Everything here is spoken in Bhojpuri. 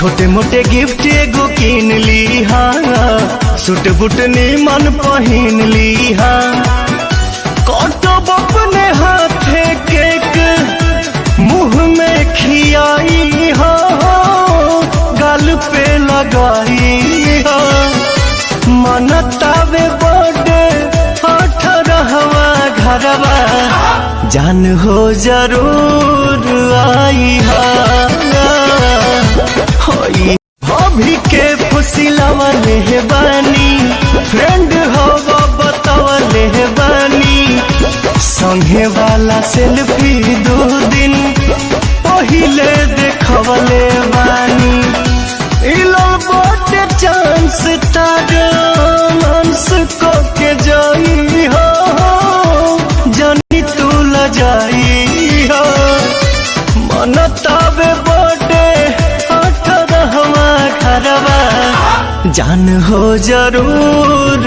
छोटे मोटे गिफ्ट एगो किन ली हाँ, सूट बूट मन पहिन ली हाँ। कटब अपने हाथे केक मुँह में खियाई हो, गाल पे लगाई हो। मनतावे बर्थडे 18वां घरवा, जान हो जरूर आई हा। भाभी के फुसिलावले बानी, फ्रेंड हो बतावले बानी। संगे वाला सेल्फी 2 दिन पहिले देखवले बानी। बर्थडे चांस तारांस को के जाई हो, जानी तू ल जाई हो। मनतावे बर्थडे 18वां घरवा, जान हो जरूर